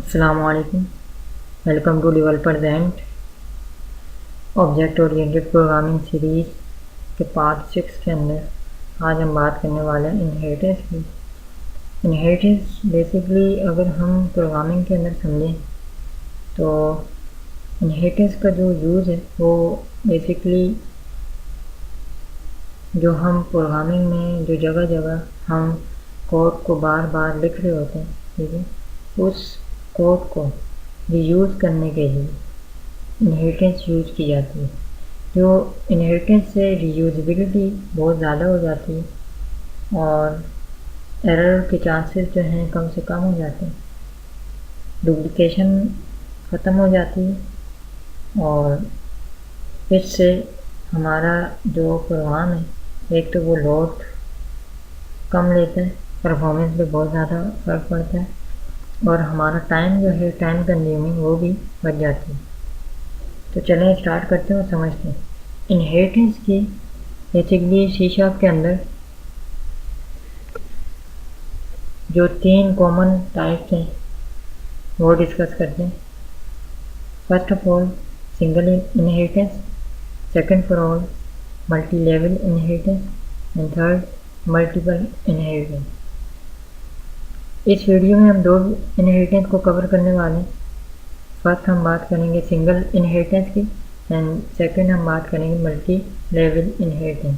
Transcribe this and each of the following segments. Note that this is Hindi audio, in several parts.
अस्सलामुअलैकुम। Welcome to developers object oriented programming series के पार्ट 6 के अंदर आज हम बात करने वाले हैं इनहेरिटेंस की। इनहेरिटेंस बेसिकली अगर हम प्रोग्रामिंग के अंदर समझें तो इनहेरिटेंस का जो यूज़ है वो बेसिकली जो हम प्रोग्रामिंग में जो जगह जगह हम कोड को बार बार लिख रहे होते हैं, ठीक है, उस कोड को रीयूज़ करने के लिए इनहेरिटेंस यूज़ की जाती है। जो इनहेरिटेंस से रीयूज़बिलिटी बहुत ज़्यादा हो जाती है और एरर के चांसेस जो हैं कम से कम हो जाते हैं, डुप्लिकेशन ख़त्म हो जाती है और इससे हमारा जो प्रोग्राम है एक तो वो लोड कम लेता है, परफॉर्मेंस पे बहुत ज़्यादा फ़र्क पड़ता है और हमारा टाइम जो है टाइम कंज्यूमिंग वो भी बढ़ जाती है। तो चलें स्टार्ट करते हैं और समझते हैं इनहेरिटेंस की। बेसिकली सी शार्प के अंदर जो 3 कॉमन टाइप्स हैं वो डिस्कस करते हैं। First of all single inheritance, second for all multi level inheritance and third multiple inheritance. इस वीडियो में हम 2 इनहेरिटेंस को कवर करने वाले हैं। फर्स्ट हम बात करेंगे सिंगल इनहेरिटेंस की एंड सेकंड हम बात करेंगे multi level inheritance.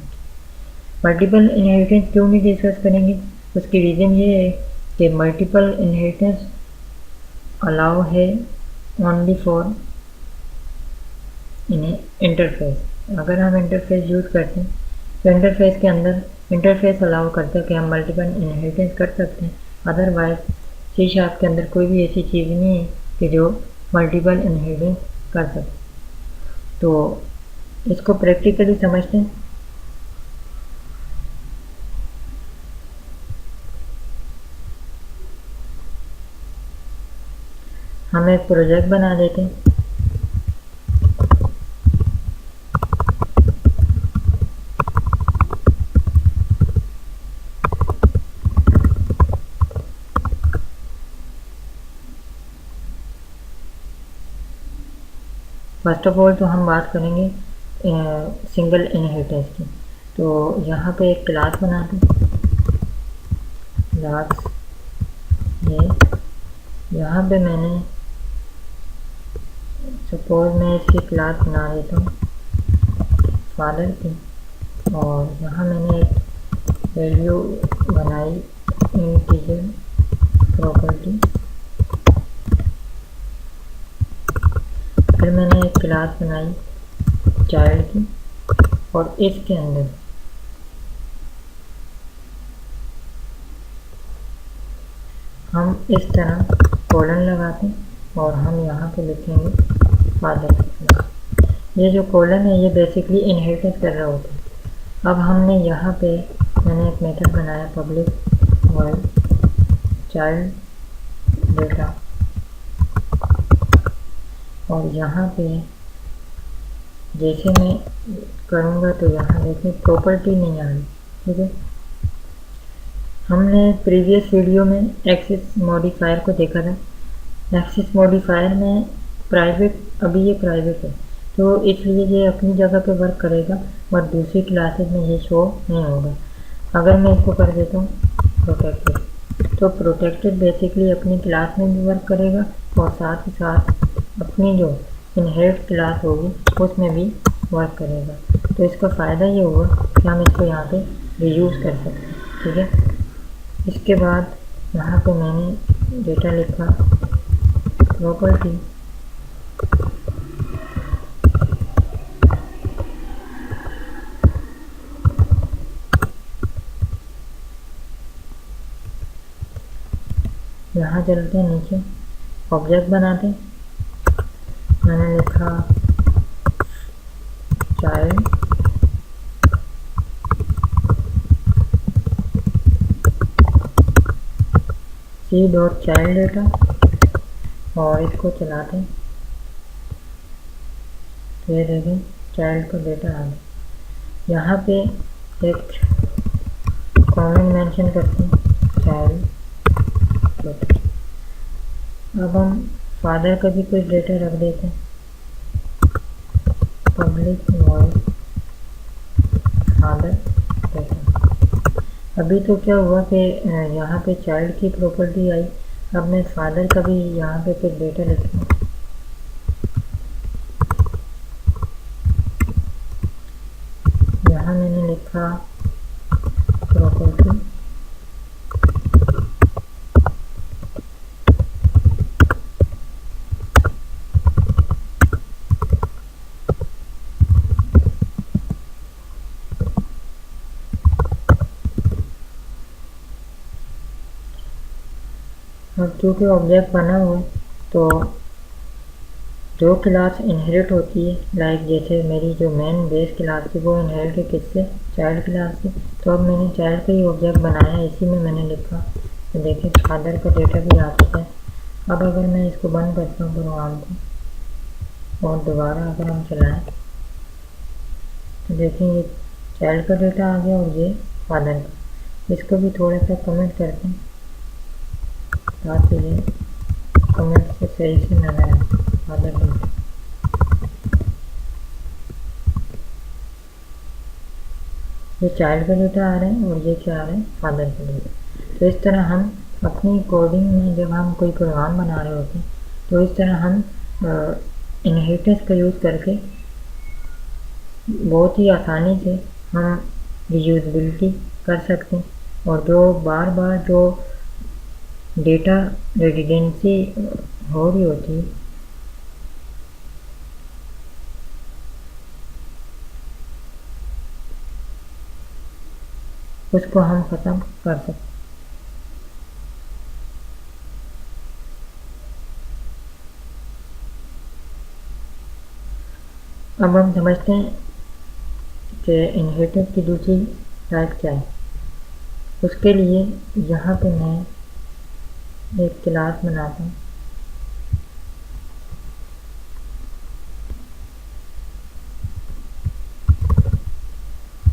Multiple inheritance क्यों नहीं डिस्कस करेंगे, उसकी रीज़न ये है कि मल्टीपल इनहेरिटेंस अलाउ है ओनली फॉर इंटरफेस। अगर हम इंटरफेस यूज़ करते हैं तो इंटरफेस के अंदर इंटरफेस अलाउ करता है कि हम मल्टीपल इनहेरिटेंस कर सकते हैं। अदरवाइज सी शार्प के अंदर कोई भी ऐसी चीज़ नहीं है कि जो मल्टीपल इनहेरिटेंस कर सकते। तो इसको प्रैक्टिकली समझते हैं। हम एक प्रोजेक्ट बना देते हैं। फर्स्ट ऑफ ऑल तो हम बात करेंगे सिंगल इनहेरिटेंस की। तो यहाँ पे एक क्लास बनाते हैं, क्लास ये यहाँ पे मैंने सपोज मैं इसकी क्लास बना देता हूँ फादर की और यहाँ मैंने एक वैल्यू बनाई इंटीजर प्रॉपर्टी। फिर मैंने एक क्लास बनाई चाइल्ड की और इसके अंदर हम इस तरह कॉलन लगाते हैं और हम यहाँ पे लिखेंगे फादर क्लास। ये जो कॉलन है ये बेसिकली इनहेरिटेंस कर रहा होता है। अब हमने यहाँ पे मैंने एक मेथड बनाया पब्लिक वॉइड चाइल्ड डेटा और यहाँ पे जैसे मैं करूँगा तो यहाँ देखिए प्रॉपर्टी नहीं आ रही, ठीक है। हमने प्रीवियस वीडियो में एक्सेस मॉडिफायर को देखा था। एक्सेस मॉडिफायर में प्राइवेट, अभी ये प्राइवेट है तो इसलिए ये अपनी जगह पे वर्क करेगा और दूसरी क्लासेस में ये शो नहीं होगा। अगर मैं इसको कर देता हूँ प्रोटेक्टेड, तो प्रोटेक्टेड बेसिकली अपनी क्लास में भी वर्क करेगा और साथ ही साथ अपनी जो इनहेरिट क्लास होगी उसमें भी वर्क करेगा। तो इसका फ़ायदा ये हुआ कि हम इसको यहाँ पे रीयूज़ कर सकते हैं, ठीक है। इसके बाद यहाँ पे मैंने डेटा लिखा प्रॉपर्टी यहाँ चलते हैं नीचे ऑब्जेक्ट बनाते हैं। मैंने लिखा child C dot child data और इसको चलाते हैं तो ये देखें चाइल्ड का डेटा आ गया। यहाँ पे एक कमेंट मेंशन करते हैं चाइल्ड अब हम फादर का भी कुछ डेटा रख देते हैं, पब्लिक वॉइस फादर डेटा। अभी तो क्या हुआ कि यहाँ पे चाइल्ड की प्रॉपर्टी आई, अब मैं फादर का भी यहाँ पे कुछ डेटा लिखता हूँ। यहाँ मैंने लिखा प्रॉपर्टी अब चूँकि ऑब्जेक्ट बना हुआ है तो जो क्लास इनहेरिट होती है, लाइक जैसे मेरी जो मेन बेस क्लास थी वो इनहेरिट है किससे, चाइल्ड क्लास से। तो अब मैंने चाइल्ड का ही ऑब्जेक्ट बनाया, इसी में मैंने लिखा। तो देखिए फादर का डेटा भी आ चुका है। अब अगर मैं इसको बंद करता हूँ प्रोग्राम को और दोबारा अगर हम चलाएं तो देखिए ये चाइल्ड का डेटा आ गया और ये फादर का। इसको भी थोड़ा सा कमेंट करते हैं ताकि ये कमेंट से सही से नजर आए फादर डेटा। ये चाइल्ड का डेटा आ रहा है और ये क्या आ रहा है, फादर का डेटा। तो इस तरह हम अपनी कोडिंग में जब हम कोई प्रोग्राम बना रहे होते हैं तो इस तरह हम इनहेरिटेंस का यूज़ करके बहुत ही आसानी से हम रीयूज़बिलिटी कर सकते हैं। और जो बार बार जो डेटा रेडिडेंसी हो रही होती है उसको हम ख़त्म कर सकते हैं। अब हम समझते हैं कि इनहेरिटेंस की दूसरी टाइप क्या है। उसके लिए यहाँ पे मैं एक क्लास बनाता हूँ,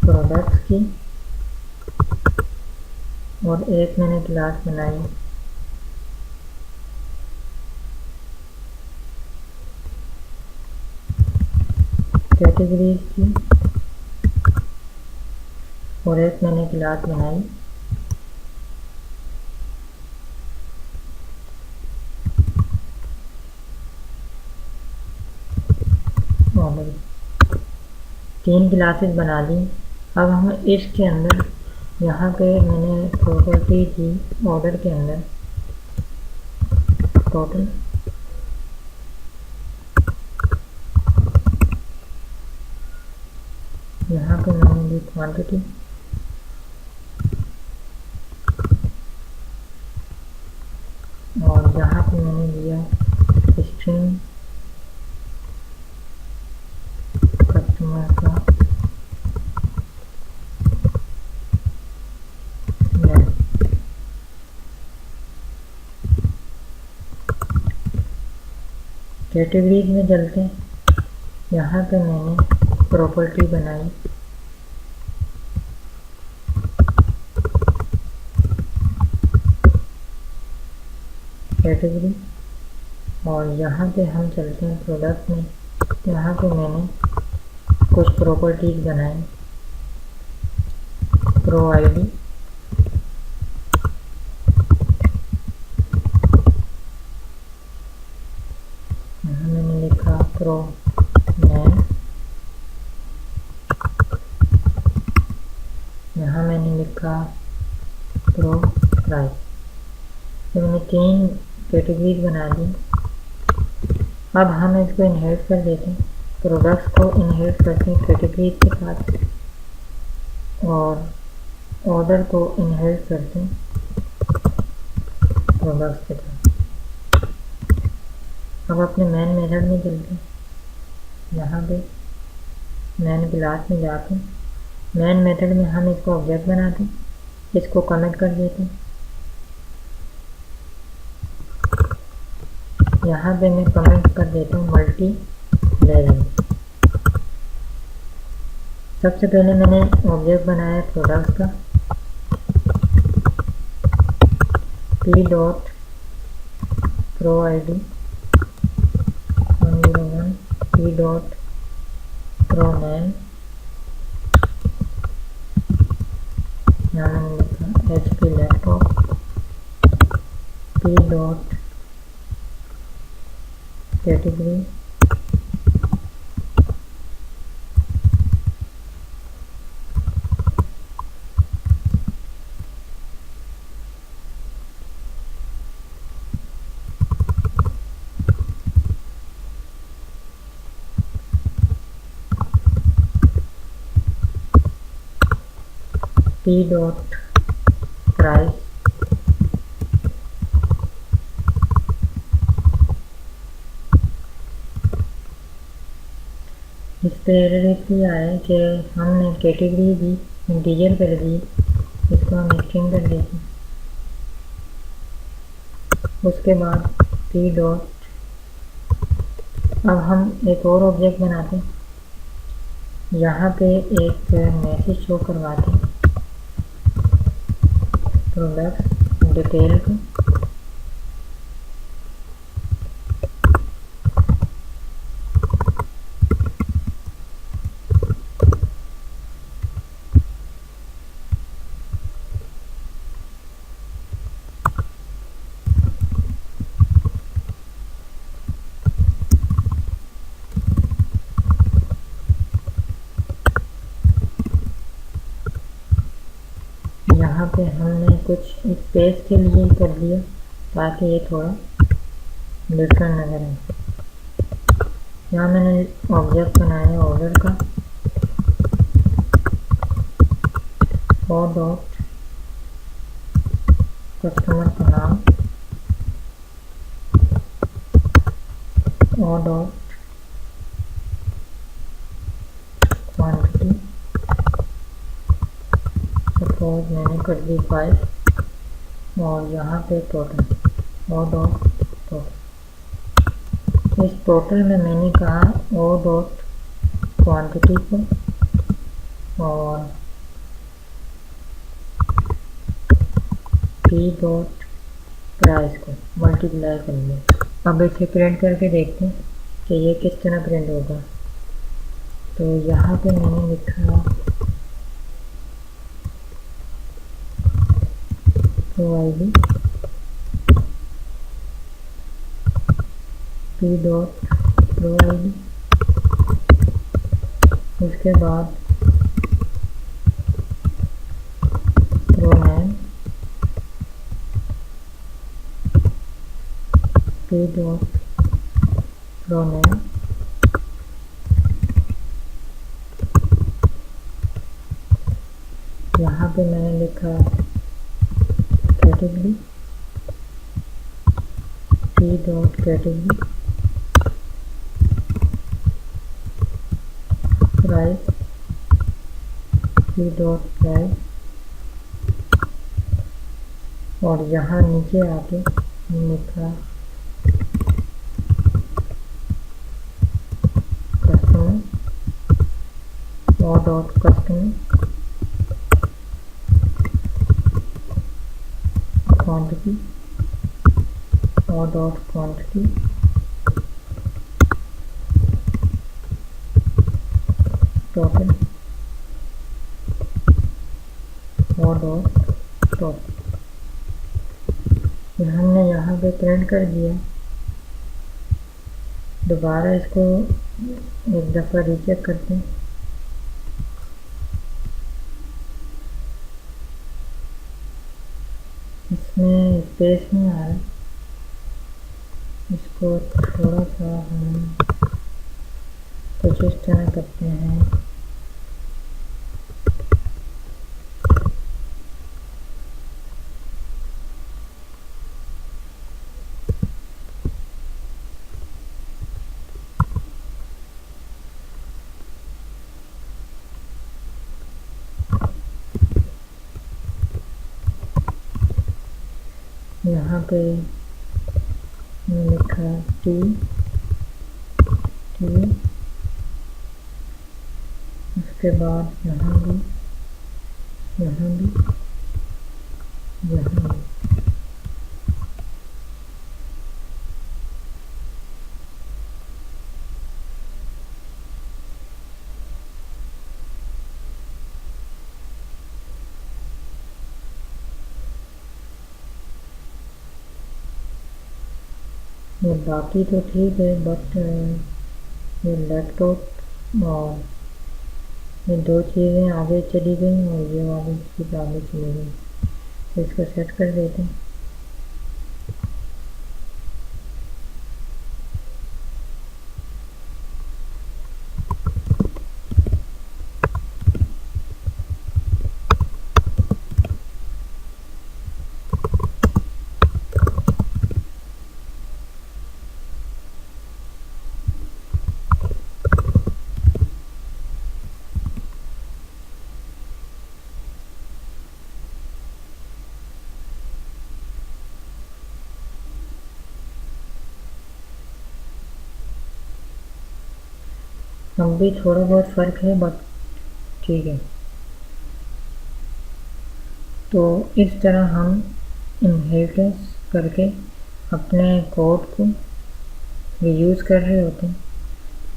प्रोडक्ट्स की, और एक मैंने क्लास बनाई कैटेगरीज की, और एक मैंने क्लास बनाई ऑर्डर। 3 क्लासेस बना दी। अब हम इसके अंदर यहाँ पे मैंने प्रॉपर्टी दी ऑर्डर के अंदर टोटल, यहाँ पे मैंने दी क्वांटिटी, और यहाँ पे मैंने दिया स्ट्रिंग कस्टमर का नेम। कैटेगरीज में चलते हैं। यहाँ पे मैंने प्रॉपर्टी बनाई कैटेगरी, और यहाँ पे हम चलते हैं प्रोडक्ट में। यहाँ पे मैंने कुछ प्रॉपर्टीज बनाई, प्रो आईडी, यहाँ मैंने लिखा प्रो नेम, यहाँ मैंने लिखा प्रो प्राइस। तो मैंने 3 कैटेगरीज बना दी। अब हम इसको इनहेरिट कर देते हैं, प्रोडक्ट्स को इनहेरिट करते हैं कैटेगरीज के साथ, और ऑर्डर को इनहेरिट करते हैं प्रोडक्ट्स के साथ। अब अपने मेन मेथड में चलते हैं। यहाँ पे मेन क्लास में जाके मेन मेथड में हम इसको ऑब्जेक्ट बनाते हैं, इसको कमेंट कर देते हैं। यहाँ पे मैं कमेंट कर देता हूँ मल्टी लेवल। सबसे पहले मैंने ऑब्जेक्ट बनाया प्रोडक्ट्स का, p dot pro id 101 p dot pro name, यहाँ मैंने लिखा HP laptop p dot category p dot price इस पे एरर इसलिए आया कि हमने कैटेगरी भी इंटीजर कर दी, इसको हम स्ट्रिंग कर देते। उसके बाद p डॉट, अब हम एक और ऑब्जेक्ट बनाते हैं, यहाँ पे एक मैसेज शो करवाते हैं प्रोडक्ट डिटेल को, यहाँ पे हमने कुछ स्पेस के लिए कर दिया ताकि ये थोड़ा डिफरेंट नजर आए। यहाँ मैंने ऑब्जेक्ट बनाया ऑर्डर का, और डॉट कस्टमर का नाम, और डॉट क्वांटिटी, सपोज मैंने कर दी 5, और यहाँ पे टोटल और डॉट टोटल। इस टोटल में मैंने कहा ओ डॉट क्वांटिटी को और p डॉट प्राइस को मल्टीप्लाई कर लिया। अब इसे प्रिंट करके देखते हैं कि ये किस तरह प्रिंट होगा। तो यहाँ पे मैंने लिखा pro id p dot pro id, उसके बाद pro name p dot pro name, यहाँ पे मैंने लिखा category p dot category, price p dot price, और यहाँ नीचे आके लिखा कस्टमर और डॉट कस्टमर, क्वांटिटी और डॉट क्वांटिटी, टोटल और डॉट टोटल। फिर हमने यहाँ पे प्रिंट कर दिया। दोबारा इसको एक दफ़ा रीचेक करते हैं। इसमें स्पेस नहीं आ रहा, इसको थोड़ा सा हम कुछ इस तरह करते हैं। यहाँ पे मैं लिखा टी, उसके बाद यहाँ भी, यहाँ भी, यहाँ भी। ये बाकी तो ठीक है, बट ये लैपटॉप और ये दो चीज़ें आगे चली गई और ये वाली चीज़ आगे चली गई, तो इसको सेट कर देते हैं। अब भी थोड़ा बहुत फ़र्क है, बट ठीक है। तो इस तरह हम इनहेरिटेंस करके अपने कोड को रीयूज़ कर रहे होते हैं।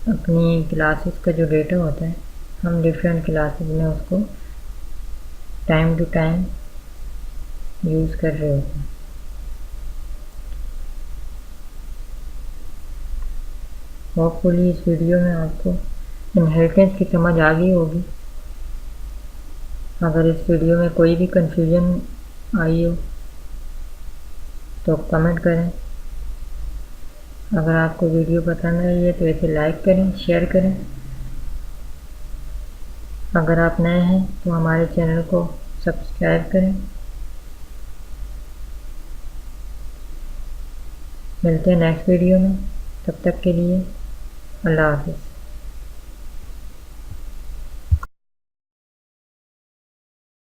अपनी क्लासेस का जो डेटा होता है, हम डिफरेंट क्लासेस में उसको टाइम टू टाइम यूज़ कर रहे होते हैं। होपफुली इस वीडियो में आपको इनहेरिटेंस की समझ आ गई होगी। अगर इस वीडियो में कोई भी कंफ्यूजन आई हो तो कमेंट करें। अगर आपको वीडियो पसंद आई है तो इसे लाइक करें, शेयर करें। अगर आप नए हैं तो हमारे चैनल को सब्सक्राइब करें। मिलते हैं नेक्स्ट वीडियो में, तब तक के लिए अल्लाह हाफ़िज़।